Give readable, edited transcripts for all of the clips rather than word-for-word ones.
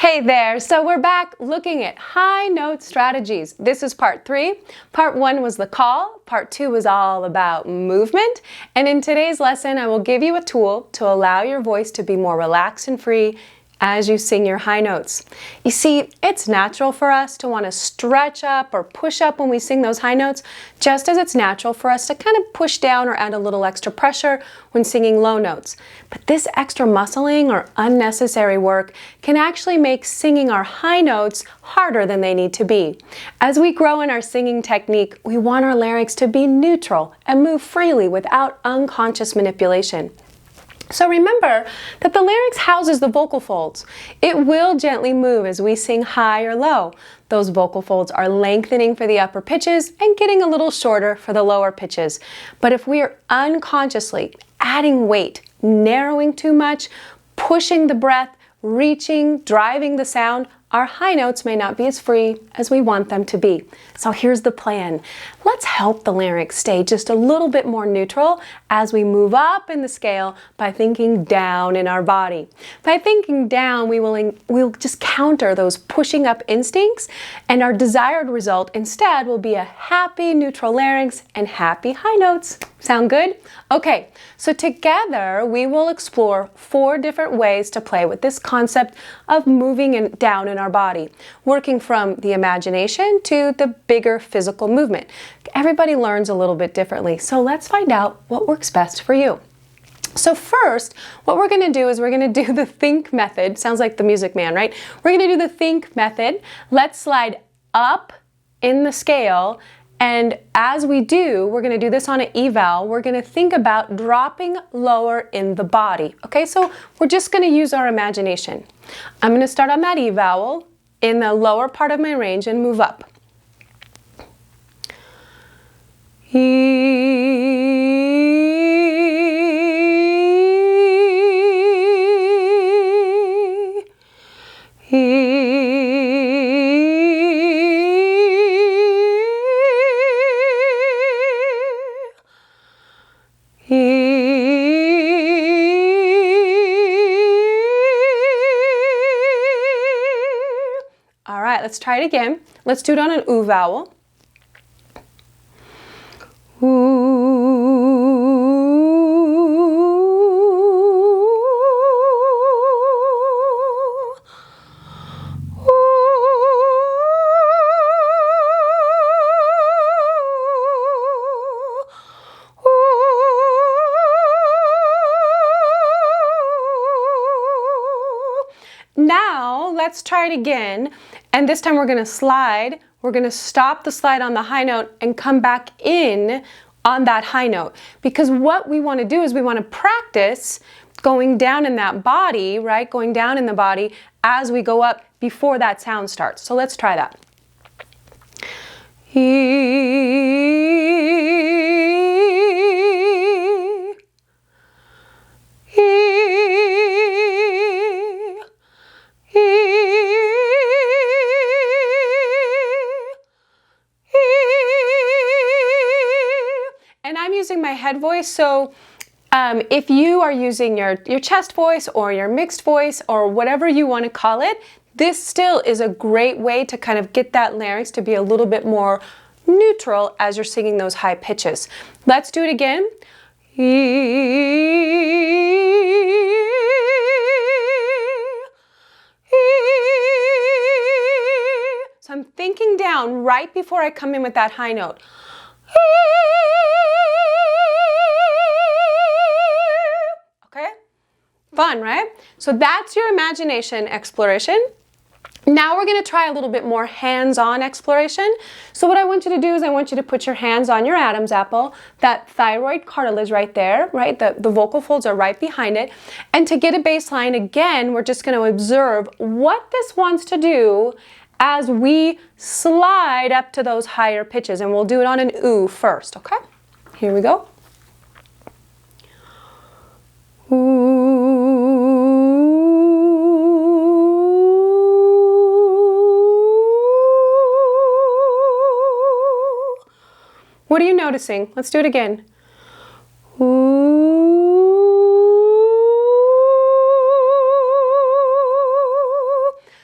Hey there, so we're back looking at high note strategies. This is part 3. Part 1 was the call, part 2 was all about movement, and in today's lesson I will give you a tool to allow your voice to be more relaxed and free as you sing your high notes. You see, it's natural for us to want to stretch up or push up when we sing those high notes, just as it's natural for us to kind of push down or add a little extra pressure when singing low notes. But this extra muscling or unnecessary work can actually make singing our high notes harder than they need to be. As we grow in our singing technique, we want our larynx to be neutral and move freely without unconscious manipulation. So remember that the larynx houses the vocal folds. It will gently move as we sing high or low. Those vocal folds are lengthening for the upper pitches and getting a little shorter for the lower pitches. But if we are unconsciously adding weight, narrowing too much, pushing the breath, reaching, driving the sound, our high notes may not be as free as we want them to be. So here's the plan. Let's help the larynx stay just a little bit more neutral as we move up in the scale by thinking down in our body. By thinking down, we'll just counter those pushing up instincts, and our desired result instead will be a happy neutral larynx and happy high notes. Sound good? Okay, so together we will explore 4 different ways to play with this concept of moving down in our body, working from the imagination to the bigger physical movement. Everybody learns a little bit differently, so let's find out what works best for you. So first, what we're going to do is we're going to do the think method. Sounds like the Music Man, right? We're going to do the think method. Let's slide up in the scale. And as we do, we're going to do this on an eval. We're going to think about dropping lower in the body. Okay, so we're just going to use our imagination. I'm going to start on that E vowel in the lower part of my range and move up. All right, let's try it again. Let's do it on an oo vowel. Now, let's try it again, and this time we're going to slide. We're going to stop the slide on the high note and come back in on that high note, because what we want to do is we want to practice going down in that body, right? Going down in the body as we go up before that sound starts. So let's try that. And I'm using my head voice, so if you are using your chest voice or your mixed voice or whatever you want to call it, this still is a great way to kind of get that larynx to be a little bit more neutral as you're singing those high pitches. Let's do it again. So I'm thinking down right before I come in with that high note. Okay? Fun, right? So that's your imagination exploration. Now we're going to try a little bit more hands-on exploration. So what I want you to do is I want you to put your hands on your Adam's apple, that thyroid cartilage right there, right? The vocal folds are right behind it. And to get a baseline, again, we're just going to observe what this wants to do as we slide up to those higher pitches. And we'll do it on an oo first, okay? Here we go. What are you noticing? Let's do it again.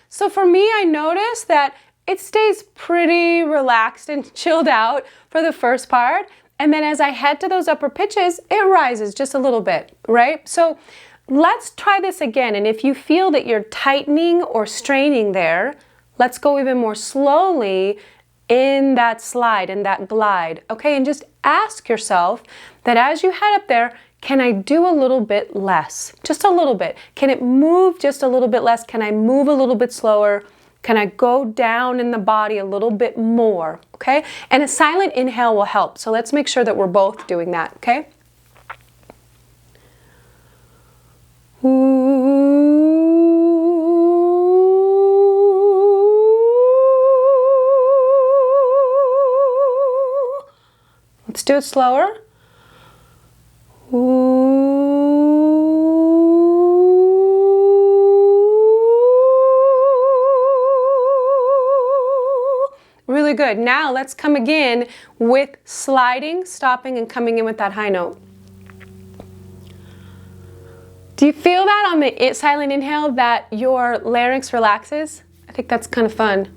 So for me, I notice that it stays pretty relaxed and chilled out for the first part. And then as I head to those upper pitches, it rises just a little bit, right? So let's try this again. And if you feel that you're tightening or straining there, let's go even more slowly in that slide, in that glide, okay? And just ask yourself that as you head up there, can I do a little bit less? Just a little bit. Can it move just a little bit less? Can I move a little bit slower? Can I go down in the body a little bit more, okay? And a silent inhale will help. So let's make sure that we're both doing that, okay? Let's do it slower. Really good. Now let's come again with sliding, stopping, and coming in with that high note. Do you feel that on the silent inhale that your larynx relaxes? I think that's kind of fun.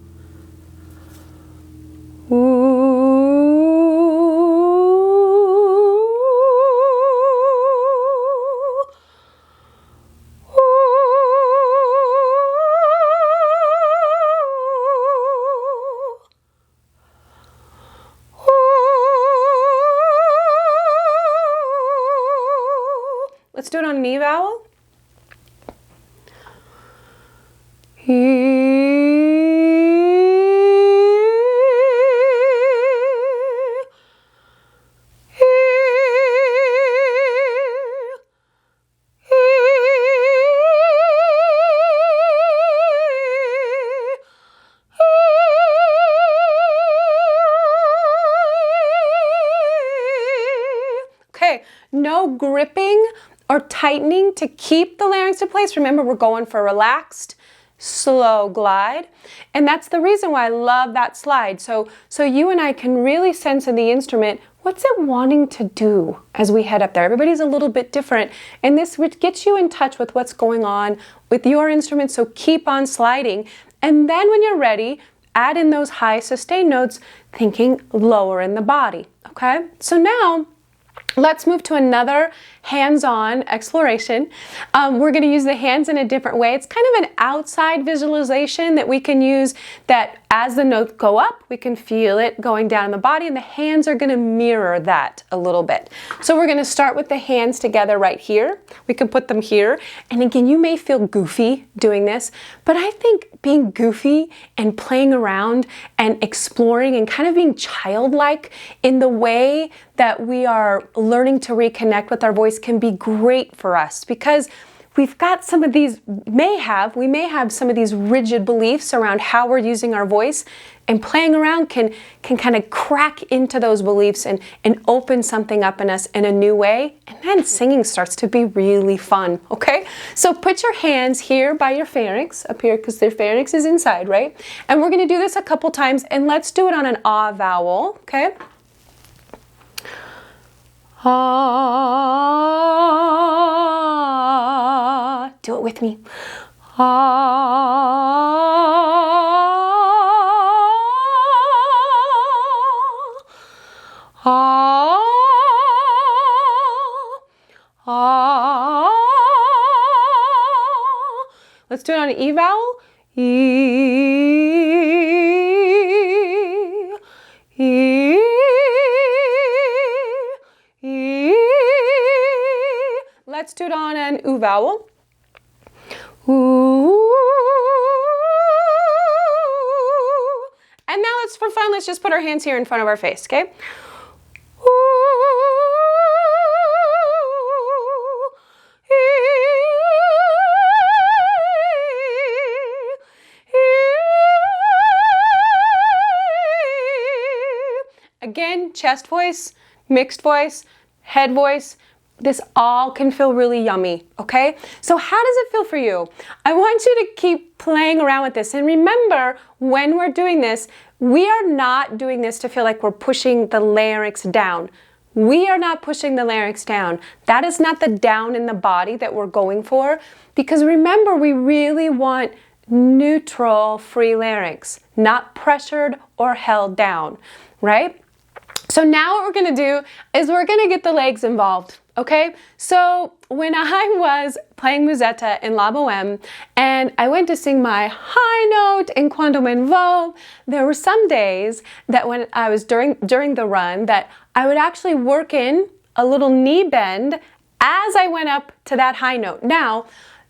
Let's do it on an E vowel. Okay, no gripping or tightening to keep the larynx in place. Remember, we're going for a relaxed, slow glide. And that's the reason why I love that slide. So you and I can really sense in the instrument, what's it wanting to do as we head up there? Everybody's a little bit different. And this gets you in touch with what's going on with your instrument. So keep on sliding. And then when you're ready, add in those high sustained notes, thinking lower in the body. Okay? So now, let's move to another hands-on exploration. We're going to use the hands in a different way. It's kind of an outside visualization that we can use, that as the notes go up, we can feel it going down in the body, and the hands are going to mirror that a little bit. So we're going to start with the hands together right here. We can put them here. And again, you may feel goofy doing this, but I think being goofy and playing around and exploring and kind of being childlike in the way that we are learning to reconnect with our voice can be great for us, because we've got some of these, we may have some of these rigid beliefs around how we're using our voice, and playing around can kind of crack into those beliefs and open something up in us in a new way. And then singing starts to be really fun, okay? So put your hands here by your pharynx, up here, because their pharynx is inside, right? And we're gonna do this a couple times, and let's do it on an ah vowel, okay? Ah. Do it with me. Ah. Ah. Ah. Let's do it on an E vowel. E. E. Let's do it on an oo vowel. Ooh. And now for fun, let's just put our hands here in front of our face, okay? Again, chest voice, mixed voice, head voice. This all can feel really yummy, okay? So how does it feel for you? I want you to keep playing around with this. And remember, when we're doing this, we are not doing this to feel like we're pushing the larynx down. We are not pushing the larynx down. That is not the down in the body that we're going for. Because remember, we really want neutral free larynx, not pressured or held down, right? So now what we're going to do is we're going to get the legs involved, okay? So when I was playing Musetta in La Boheme and I went to sing my high note in Quando me vo, there were some days that when I was during the run that I would actually work in a little knee bend as I went up to that high note. Now,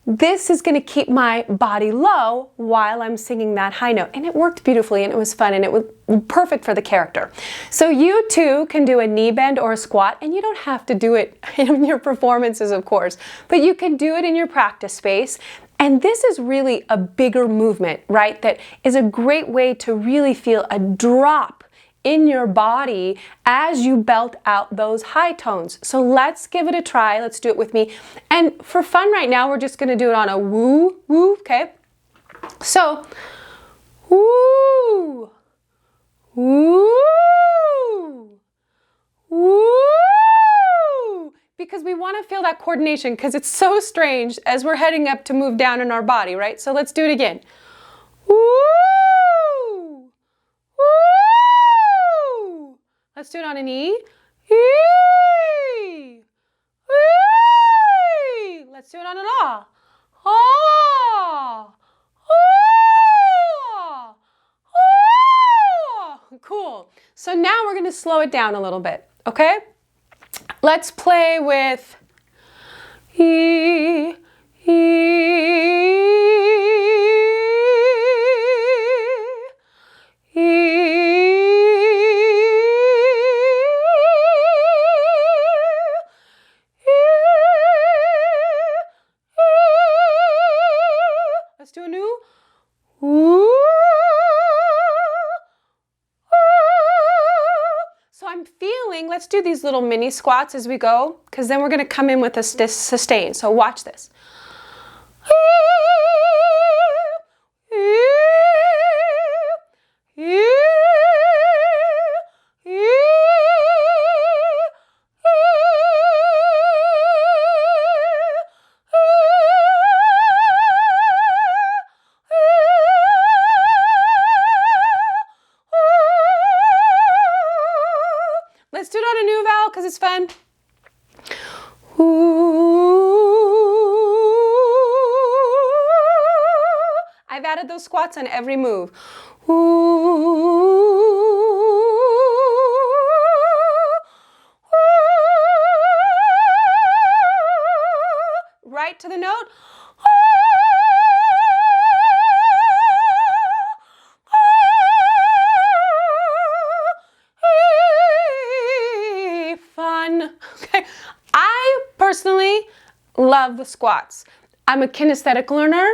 this is going to keep my body low while I'm singing that high note. And it worked beautifully and it was fun and it was perfect for the character. So you too can do a knee bend or a squat, and you don't have to do it in your performances, of course, but you can do it in your practice space. And this is really a bigger movement, right? That is a great way to really feel a drop in your body as you belt out those high tones. So let's give it a try. Let's do it with me. And for fun right now, we're just going to do it on a woo, woo, okay? So, woo, woo, woo, because we want to feel that coordination because it's so strange as we're heading up to move down in our body, right? So let's do it again. Woo, woo. Let's do it on an E. E. E. Let's do it on an Ah. Ah. Ah. Ah. Cool. So now we're going to slow it down a little bit, okay? Let's play with E. E. Do a new ooh, so I'm feeling, let's do these little mini squats as we go, because then we're going to come in with this sustain. So watch this. Let's do it on a new vowel because it's fun. Ooh. I've added those squats on every move. Ooh. Right to the note. Okay, I personally love the squats. I'm a kinesthetic learner.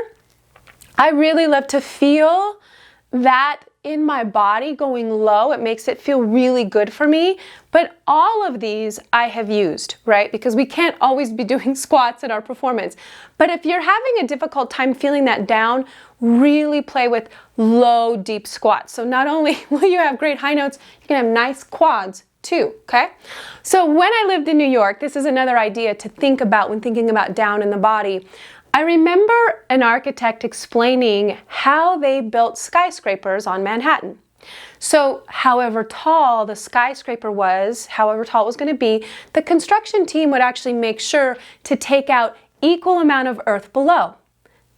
I really love to feel that in my body going low. It makes it feel really good for me. But all of these I have used, right? Because we can't always be doing squats in our performance. But if you're having a difficult time feeling that down, really play with low, deep squats. So not only will you have great high notes, you can have nice quads too, okay? So when I lived in New York, this is another idea to think about when thinking about down in the body. I remember an architect explaining how they built skyscrapers on Manhattan. So however tall the skyscraper was, however tall it was going to be, the construction team would actually make sure to take out equal amount of earth below.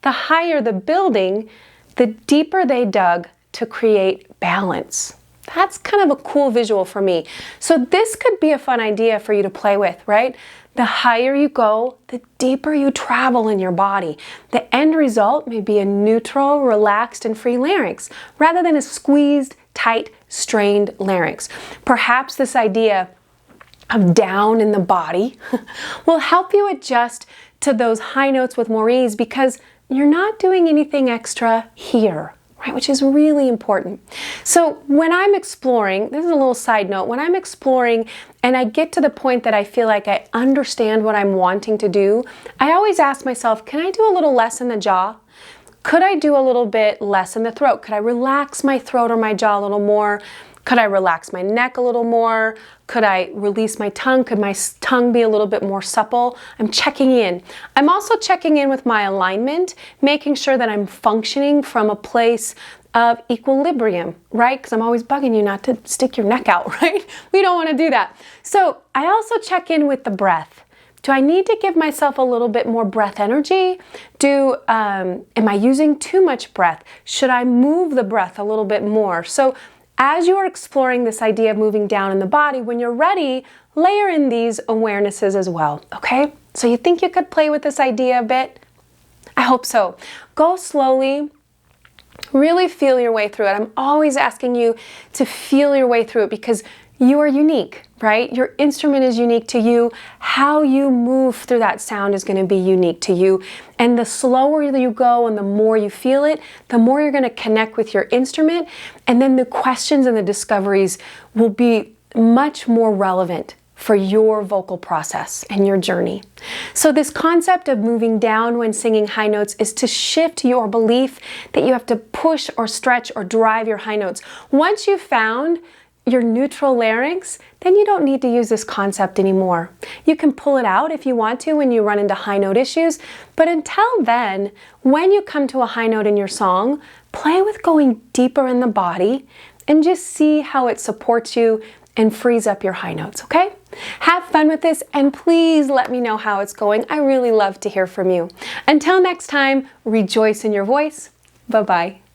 The higher the building, the deeper they dug to create balance. That's kind of a cool visual for me. So this could be a fun idea for you to play with, right? The higher you go, the deeper you travel in your body. The end result may be a neutral, relaxed, and free larynx, rather than a squeezed, tight, strained larynx. Perhaps this idea of down in the body will help you adjust to those high notes with more ease because you're not doing anything extra here. Right, which is really important. So when I'm exploring, this is a little side note, when I'm exploring and I get to the point that I feel like I understand what I'm wanting to do, I always ask myself, can I do a little less in the jaw? Could I do a little bit less in the throat? Could I relax my throat or my jaw a little more? Could I relax my neck a little more? Could I release my tongue? Could my tongue be a little bit more supple? I'm checking in. I'm also checking in with my alignment, making sure that I'm functioning from a place of equilibrium, right? Because I'm always bugging you not to stick your neck out, right? We don't want to do that. So I also check in with the breath. Do I need to give myself a little bit more breath energy? Am I using too much breath? Should I move the breath a little bit more? So as you are exploring this idea of moving down in the body, when you're ready, layer in these awarenesses as well, okay? So you think you could play with this idea a bit? I hope so. Go slowly. Really feel your way through it. I'm always asking you to feel your way through it because you are unique, right? Your instrument is unique to you. How you move through that sound is going to be unique to you. And the slower you go and the more you feel it, the more you're going to connect with your instrument. And then the questions and the discoveries will be much more relevant for your vocal process and your journey. So this concept of moving down when singing high notes is to shift your belief that you have to push or stretch or drive your high notes. Once you've found your neutral larynx, then you don't need to use this concept anymore. You can pull it out if you want to when you run into high note issues, but until then, when you come to a high note in your song, play with going deeper in the body and just see how it supports you and frees up your high notes, okay? Have fun with this and please let me know how it's going. I really love to hear from you. Until next time, rejoice in your voice. Bye-bye.